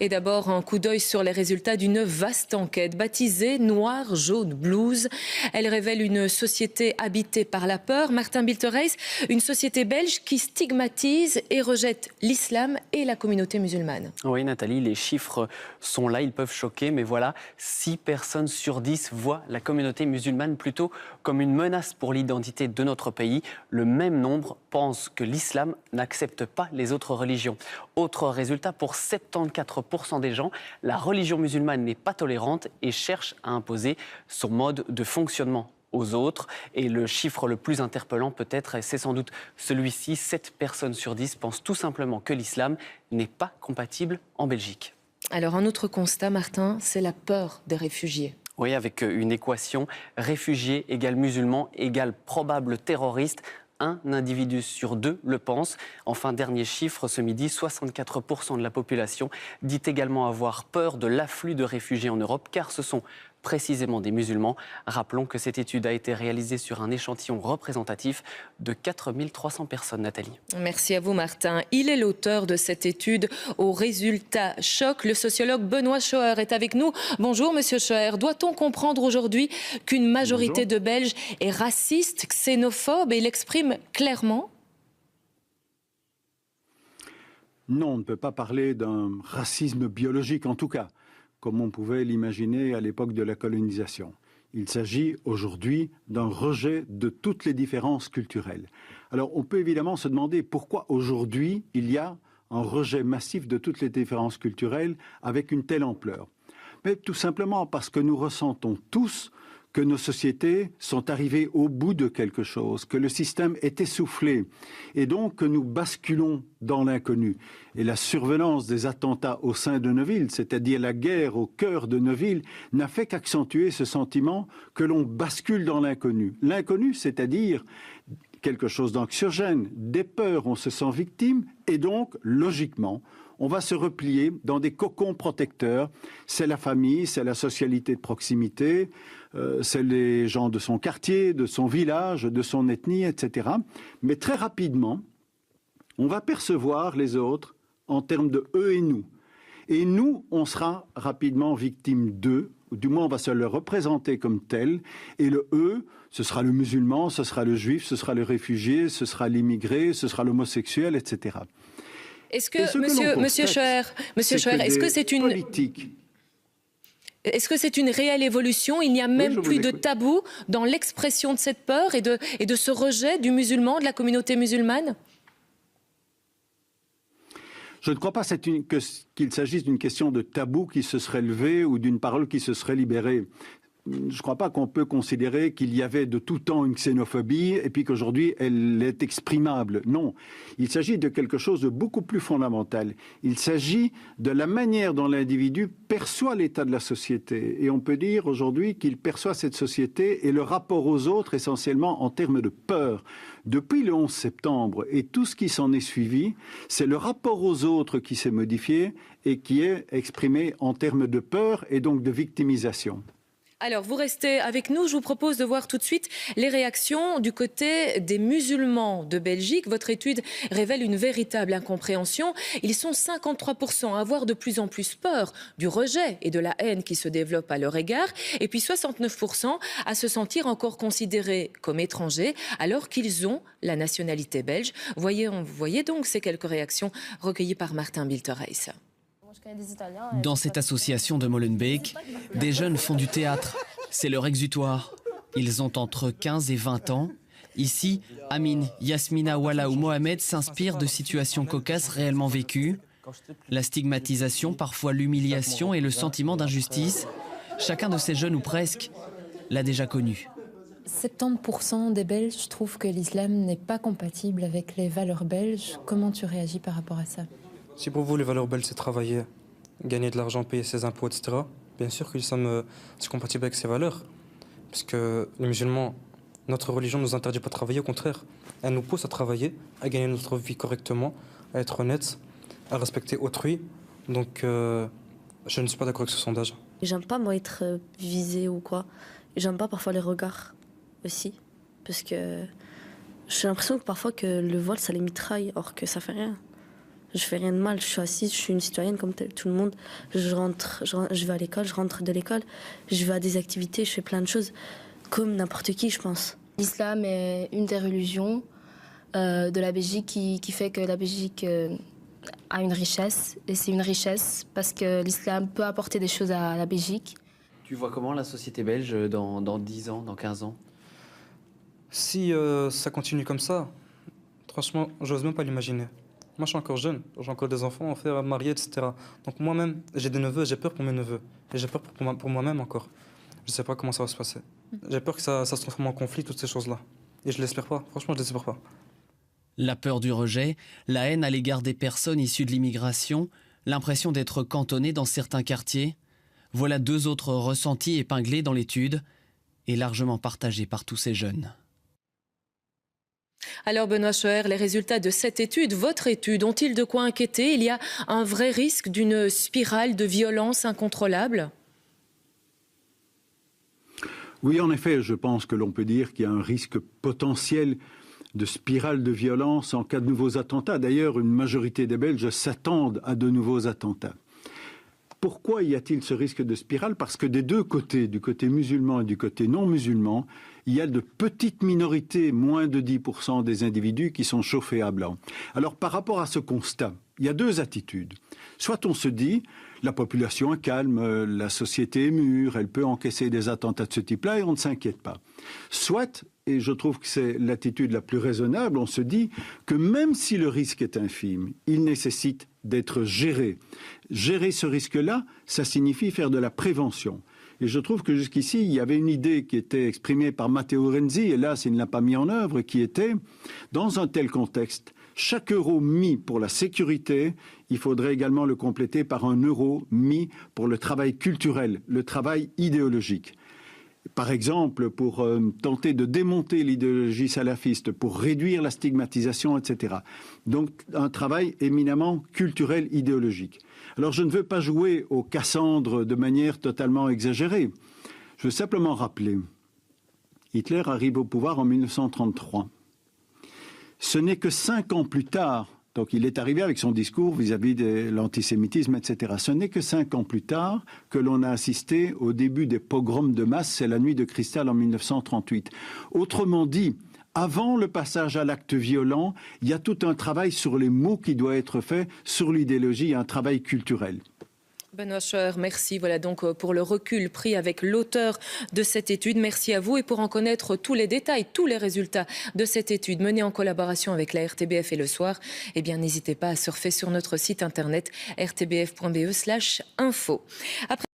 Et d'abord, un coup d'œil sur les résultats d'une vaste enquête baptisée Noir, Jaune, Blues. Elle révèle une société habitée par la peur. Martin Biltereis, une société belge qui stigmatise et rejette l'islam et la communauté musulmane. Oui, Nathalie, les chiffres sont là, ils peuvent choquer, mais voilà, 6 personnes sur 10 voient la communauté musulmane plutôt comme une menace pour l'identité de notre pays. Le même nombre pense que l'islam n'accepte pas les autres religions. Autre résultat, pour 74% des gens, la religion musulmane n'est pas tolérante et cherche à imposer son mode de fonctionnement aux autres. Et le chiffre le plus interpellant peut-être, et c'est sans doute celui-ci, 7 personnes sur 10 pensent tout simplement que l'islam n'est pas compatible en Belgique. Alors un autre constat, Martin, c'est la peur des réfugiés. Oui, avec une équation, réfugiés égale musulmans égale probable terroriste. Un individu sur 2 le pense. Enfin, dernier chiffre, ce midi, 64% de la population dit également avoir peur de l'afflux de réfugiés en Europe, car ce sont précisément des musulmans. Rappelons que cette étude a été réalisée sur un échantillon représentatif de 4300 personnes, Nathalie. Merci à vous, Martin. Il est l'auteur de cette étude aux résultats chocs. Le sociologue Benoît Schoer est avec nous. Bonjour, monsieur Schoer. Doit-on comprendre aujourd'hui qu'une majorité de Belges est raciste, xénophobe et l'exprime clairement ? Non, on ne peut pas parler d'un racisme biologique, en tout cas, comme on pouvait l'imaginer à l'époque de la colonisation. Il s'agit aujourd'hui d'un rejet de toutes les différences culturelles. Alors on peut évidemment se demander pourquoi aujourd'hui il y a un rejet massif de toutes les différences culturelles avec une telle ampleur. Mais tout simplement parce que nous ressentons tous que nos sociétés sont arrivées au bout de quelque chose, que le système est essoufflé et donc que nous basculons dans l'inconnu. Et la survenance des attentats au sein de nos villes, c'est-à-dire la guerre au cœur de nos villes, n'a fait qu'accentuer ce sentiment que l'on bascule dans l'inconnu. L'inconnu, c'est-à-dire quelque chose d'anxiogène, des peurs, on se sent victime et donc, logiquement, on va se replier dans des cocons protecteurs. C'est la famille, c'est la socialité de proximité, c'est les gens de son quartier, de son village, de son ethnie, etc. Mais très rapidement, on va percevoir les autres en termes de eux et nous. Et nous, on sera rapidement victime d'eux, ou du moins on va se le représenter comme tel. Et le eux, ce sera le musulman, ce sera le juif, ce sera le réfugié, ce sera l'immigré, ce sera l'homosexuel, etc. Est-ce que, monsieur Schoer, est-ce que c'est une politique? Est-ce que c'est une réelle évolution? Il n'y a même plus de tabou dans l'expression de cette peur et de ce rejet du musulman, de la communauté musulmane? Je ne crois pas qu'il s'agisse d'une question de tabou qui se serait levé ou d'une parole qui se serait libérée. Je ne crois pas qu'on peut considérer qu'il y avait de tout temps une xénophobie et puis qu'aujourd'hui elle est exprimable. Non, il s'agit de quelque chose de beaucoup plus fondamental. Il s'agit de la manière dont l'individu perçoit l'état de la société. Et on peut dire aujourd'hui qu'il perçoit cette société et le rapport aux autres essentiellement en termes de peur. Depuis le 11 septembre et tout ce qui s'en est suivi, c'est le rapport aux autres qui s'est modifié et qui est exprimé en termes de peur et donc de victimisation. Alors, vous restez avec nous. Je vous propose de voir tout de suite les réactions du côté des musulmans de Belgique. Votre étude révèle une véritable incompréhension. Ils sont 53% à avoir de plus en plus peur du rejet et de la haine qui se développe à leur égard. Et puis 69% à se sentir encore considérés comme étrangers alors qu'ils ont la nationalité belge. Vous voyez donc ces quelques réactions recueillies par Martin Biltereis. Dans cette association de Molenbeek, des jeunes font du théâtre. C'est leur exutoire. Ils ont entre 15 et 20 ans. Ici, Amine, Yasmina, Walla ou Mohamed s'inspirent de situations cocasses réellement vécues. La stigmatisation, parfois l'humiliation et le sentiment d'injustice. Chacun de ces jeunes, ou presque, l'a déjà connu. 70% des Belges trouvent que l'islam n'est pas compatible avec les valeurs belges. Comment tu réagis par rapport à ça ? Si pour vous, les valeurs belges, c'est travailler, gagner de l'argent, payer ses impôts, etc., bien sûr que l'islam, c'est compatible avec ces valeurs. Parce que les musulmans, notre religion ne nous interdit pas de travailler, au contraire. Elle nous pousse à travailler, à gagner notre vie correctement, à être honnête, à respecter autrui. Donc, je ne suis pas d'accord avec ce sondage. J'aime pas, moi, être visée ou quoi. J'aime pas parfois les regards aussi. Parce que j'ai l'impression que parfois que le voile, ça les mitraille, or que ça fait rien. Je fais rien de mal, je suis assise, je suis une citoyenne comme tout le monde. Je vais à l'école, je rentre de l'école, je vais à des activités, je fais plein de choses, comme n'importe qui, je pense. L'islam est une des religions de la Belgique qui fait que la Belgique a une richesse. Et c'est une richesse parce que l'islam peut apporter des choses à la Belgique. Tu vois comment la société belge dans 10 ans, dans 15 ans? Si ça continue comme ça, franchement, j'ose même pas l'imaginer. Moi, je suis encore jeune, j'ai encore des enfants à faire, à me marier, etc. Donc moi-même, j'ai des neveux, j'ai peur pour mes neveux. Et j'ai peur pour moi-même encore. Je sais pas comment ça va se passer. J'ai peur que ça se transforme en conflit, toutes ces choses-là. Et je l'espère pas, franchement, je l'espère pas. La peur du rejet, la haine à l'égard des personnes issues de l'immigration, l'impression d'être cantonné dans certains quartiers. Voilà 2 autres ressentis épinglés dans l'étude et largement partagés par tous ces jeunes. Alors Benoît Schoer, les résultats de cette étude, votre étude, ont-ils de quoi inquiéter? Il y a un vrai risque d'une spirale de violence incontrôlable? Oui, en effet, je pense que l'on peut dire qu'il y a un risque potentiel de spirale de violence en cas de nouveaux attentats. D'ailleurs, une majorité des Belges s'attendent à de nouveaux attentats. Pourquoi y a-t-il ce risque de spirale? Parce que des deux côtés, du côté musulman et du côté non musulman, il y a de petites minorités, moins de 10% des individus qui sont chauffés à blanc. Alors par rapport à ce constat, il y a 2 attitudes. Soit on se dit, la population est calme, la société est mûre, elle peut encaisser des attentats de ce type-là et on ne s'inquiète pas. Soit, et je trouve que c'est l'attitude la plus raisonnable, on se dit que même si le risque est infime, il nécessite d'être géré. Gérer ce risque-là, ça signifie faire de la prévention. Et je trouve que jusqu'ici, il y avait une idée qui était exprimée par Matteo Renzi, hélas, il ne l'a pas mis en œuvre, qui était, dans un tel contexte, chaque euro mis pour la sécurité, il faudrait également le compléter par un euro mis pour le travail culturel, le travail idéologique. Par exemple, pour tenter de démonter l'idéologie salafiste, pour réduire la stigmatisation, etc. Donc, un travail éminemment culturel, idéologique. Alors, je ne veux pas jouer au Cassandre de manière totalement exagérée. Je veux simplement rappeler, Hitler arrive au pouvoir en 1933. Ce n'est que 5 ans plus tard, donc il est arrivé avec son discours vis-à-vis de l'antisémitisme, etc. Ce n'est que 5 ans plus tard que l'on a assisté au début des pogroms de masse, c'est la nuit de cristal en 1938. Autrement dit, avant le passage à l'acte violent, il y a tout un travail sur les mots qui doit être fait, sur l'idéologie, un travail culturel. Benoît Schoer, merci. Voilà donc pour le recul pris avec l'auteur de cette étude. Merci à vous. Et pour en connaître tous les détails, tous les résultats de cette étude menée en collaboration avec la RTBF et Le Soir, eh bien n'hésitez pas à surfer sur notre site internet rtbf.be/info.